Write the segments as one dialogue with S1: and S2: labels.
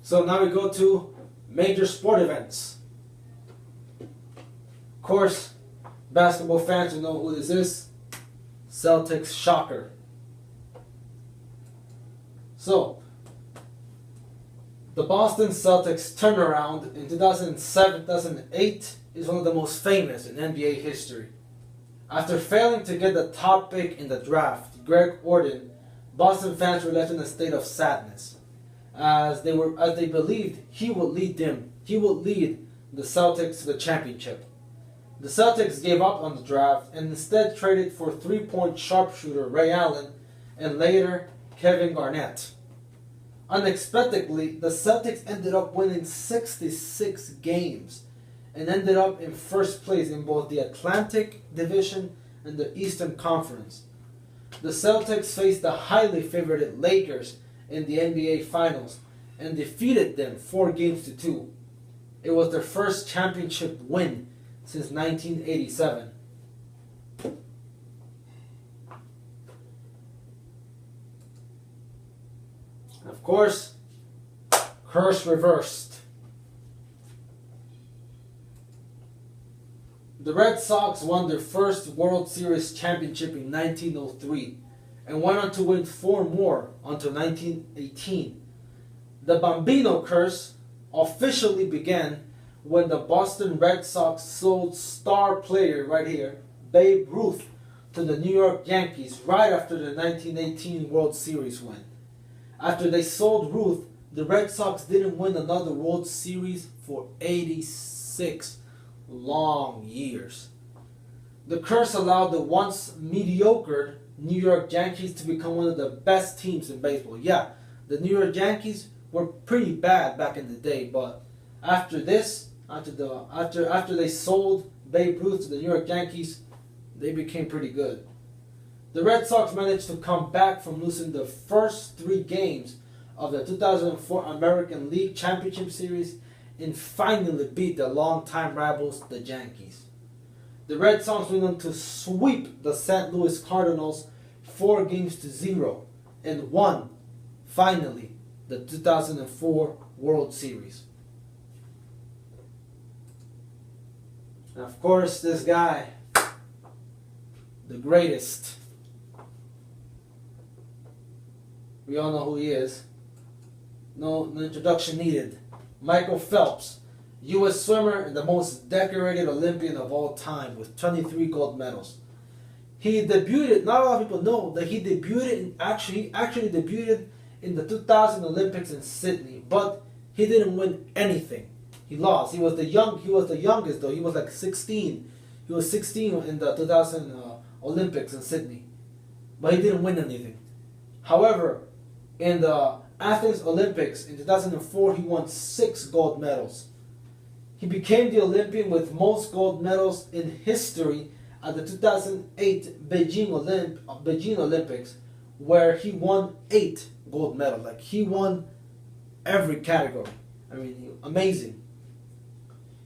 S1: So now we go to major sport events. Of course, basketball fans will know who this is. Celtics shocker. So, the Boston Celtics turnaround in 2007-2008 is one of the most famous in NBA history. After failing to get the top pick in the draft, Greg Oden, Boston fans were left in a state of sadness, as they believed he would lead the Celtics to the championship. The Celtics gave up on the draft and instead traded for three-point sharpshooter Ray Allen and later Kevin Garnett. Unexpectedly, the Celtics ended up winning 66 games and ended up in first place in both the Atlantic Division and the Eastern Conference. The Celtics faced the highly favored Lakers in the NBA Finals and defeated them 4-2. It was their first championship win since 1987. And of course, curse reversed. The Red Sox won their first World Series championship in 1903 and went on to win 4 more until 1918. The Bambino curse officially began when the Boston Red Sox sold star player right here, Babe Ruth, to the New York Yankees right after the 1918 World Series win. After they sold Ruth, the Red Sox didn't win another World Series for 86 long years. The curse allowed the once mediocre New York Yankees to become one of the best teams in baseball. Yeah, the New York Yankees were pretty bad back in the day, but after this, after they sold Babe Ruth to the New York Yankees, they became pretty good. The Red Sox managed to come back from losing the first 3 games of the 2004 American League Championship Series and finally beat their longtime rivals, the Yankees. The Red Sox went on to sweep the St. Louis Cardinals 4-0 and won, finally, the 2004 World Series. And of course, this guy, the greatest. We all know who he is. No introduction needed. Michael Phelps, U.S. swimmer and the most decorated Olympian of all time with 23 gold medals. He debuted, not a lot of people know that he actually debuted in the 2000 Olympics in Sydney, but he didn't win anything. He lost. He was the youngest though. He was like 16. He was 16 in the 2000 Olympics in Sydney, but he didn't win anything. However, in the Athens Olympics in 2004, he won 6 gold medals. He became the Olympian with most gold medals in history at the 2008 Beijing Olympics, where he won 8 gold medals. Like, he won every category. I mean, amazing.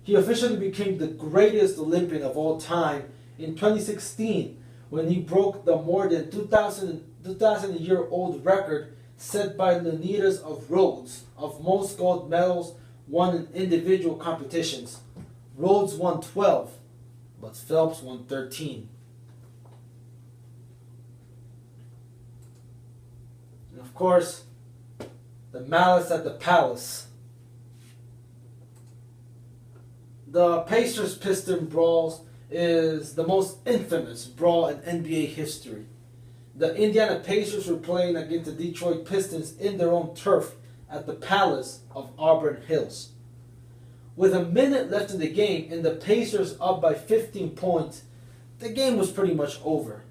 S1: He officially became the greatest Olympian of all time in 2016 when he broke the more than 2,000-year-old record set by Leonidas of Rhodes of most gold medals won in individual competitions. Rhodes won 12, but Phelps won 13. And of course, the malice at the palace. The Pacers-Pistons brawls is the most infamous brawl in NBA history. The Indiana Pacers were playing against the Detroit Pistons in their own turf at the Palace of Auburn Hills. With a minute left in the game and the Pacers up by 15 points, the game was pretty much over.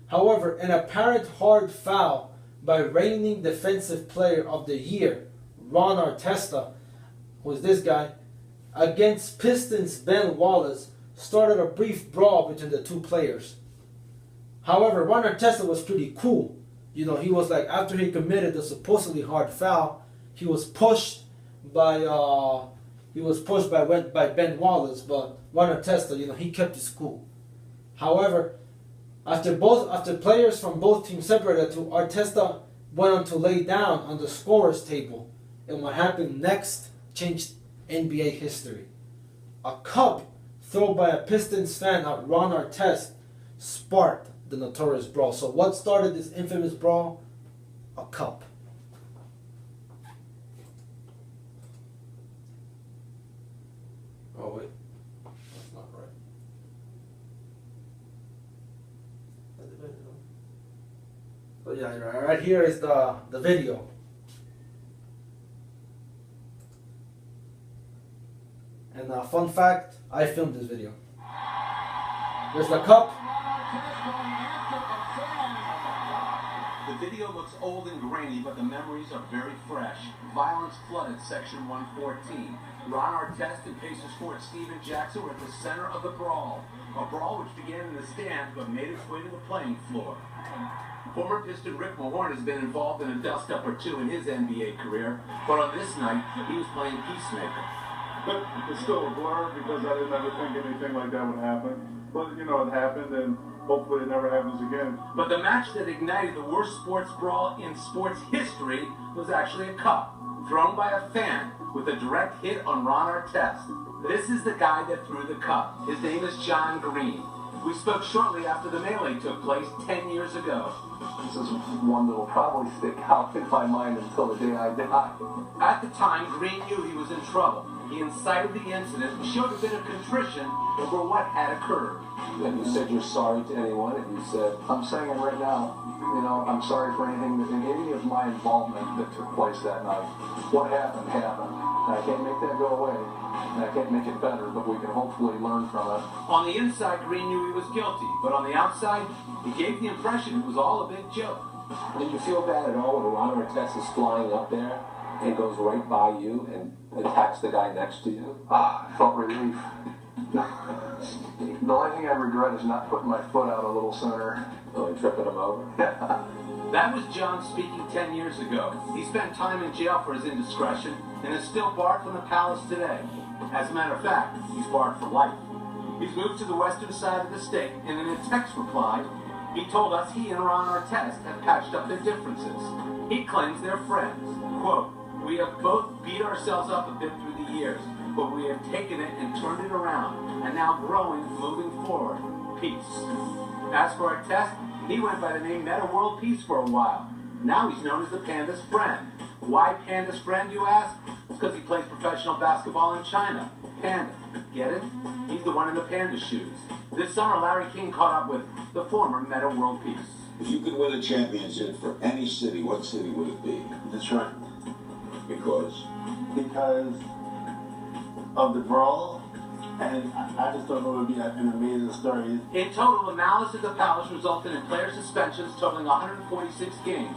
S1: However, an apparent hard foul by reigning Defensive Player of the Year, Ron Artesta, who is this guy, against Pistons Ben Wallace started a brief brawl between the two players. However, Ron Artesta was pretty cool. You know, he was like, after he committed the supposedly hard foul, he was pushed by Ben Wallace, but Ron Artesta, you know, he kept his cool. However, after players from both teams separated, Artesta went on to lay down on the scorer's table and what happened next changed NBA history. A cup thrown by a Pistons fan at Ron Artest sparked the notorious brawl. So what started this infamous brawl? A cup. Oh wait, that's not right. So yeah, right here is the video. And fun fact, I filmed this video. There's the cup.
S2: The video looks old and grainy, but the memories are very fresh. Violence flooded Section 114. Ron Artest and Pacers forward Steven Jackson were at the center of the brawl. A brawl which began in the stands but made its way to the playing floor. Former Piston Rick Mahorn has been involved in a dust-up or two in his NBA career, but on this night, he was playing peacemaker.
S3: But it's still a blur because I didn't ever think anything like that would happen. But, you know, it happened, and hopefully it never happens again.
S2: But the match that ignited the worst sports brawl in sports history was actually a cup, thrown by a fan with a direct hit on Ron Artest. This is the guy that threw the cup. His name is John Green. We spoke shortly after the melee took place 10 years ago.
S4: This is one that will probably stick out in my mind until the day I die.
S2: At the time, Green knew he was in trouble. He incited the incident and showed a bit of contrition over what had occurred.
S4: And you said you're sorry to anyone, and you said, I'm saying it right now, you know, I'm sorry for anything, any of my involvement that took place that night. What happened, happened. And I can't make that go away, and I can't make it better, but we can hopefully learn from it.
S2: On the inside, Green knew he was guilty, but on the outside, he gave the impression it was all a big joke.
S4: Did you feel bad at all when Ron Artest is flying up there and goes right by you and attacks the guy next to you? I felt relief. The only thing I regret is not putting my foot out a little sooner. Really tripping him over?
S2: That was John speaking 10 years ago. He spent time in jail for his indiscretion and is still barred from the palace today. As a matter of fact, he's barred for life. He's moved to the western side of the state, and in a text reply, he told us he and Ron Artest have patched up their differences. He claims they're friends. Quote, we have both beat ourselves up a bit through the years, but we have taken it and turned it around, and now growing, moving forward. Peace. As for Artest, he went by the name Meta World Peace for a while. Now he's known as the Panda's friend. Why Panda's friend, you ask? It's because he plays professional basketball in China. Panda. Get it? He's the one in the panda shoes. This summer, Larry King caught up with the former Meta World Peace.
S5: If you could win a championship for any city, what city would it be?
S3: Detroit.
S5: Because
S3: Of the brawl, and I just don't know, it would be an amazing story.
S2: In total, the malice at the palace resulted in player suspensions totaling 146 games.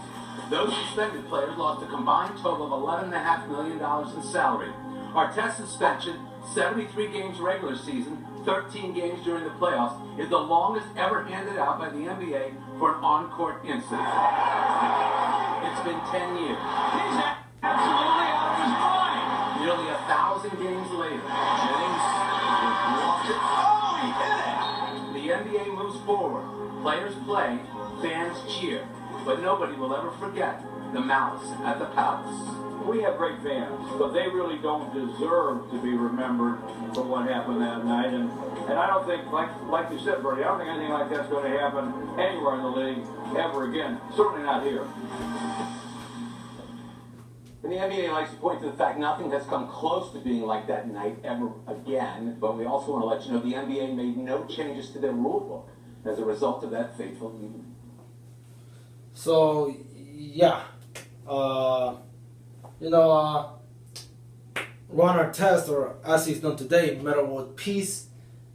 S2: Those suspended players lost a combined total of $11.5 million in salary. Artest's suspension, 73 games regular season, 13 games during the playoffs, is the longest ever handed out by the NBA for an on-court incident. It's been 10 years. He's absolutely out of his mind. Nearly 1,000 games later, Jennings lost it. Oh, he hit it! The NBA moves forward. Players play, fans cheer. But nobody will ever forget the malice at the palace.
S6: We have great fans, but they really don't deserve to be remembered for what happened that night. And I don't think, like you said, Bertie, I don't think anything like that's going to happen anywhere in the league ever again. Certainly not here.
S2: And the NBA likes to point to the fact nothing has come close to being like that night ever again. But we also want to let you know the NBA made no changes to their rule book as a result of that fateful evening.
S1: So, yeah. Ron Artest, or as he's known today, Meta World Peace,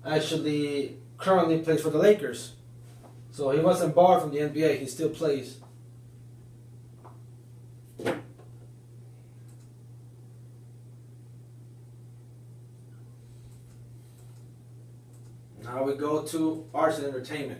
S1: actually currently plays for the Lakers. So he wasn't barred from the NBA, he still plays. Now we go to arts and entertainment.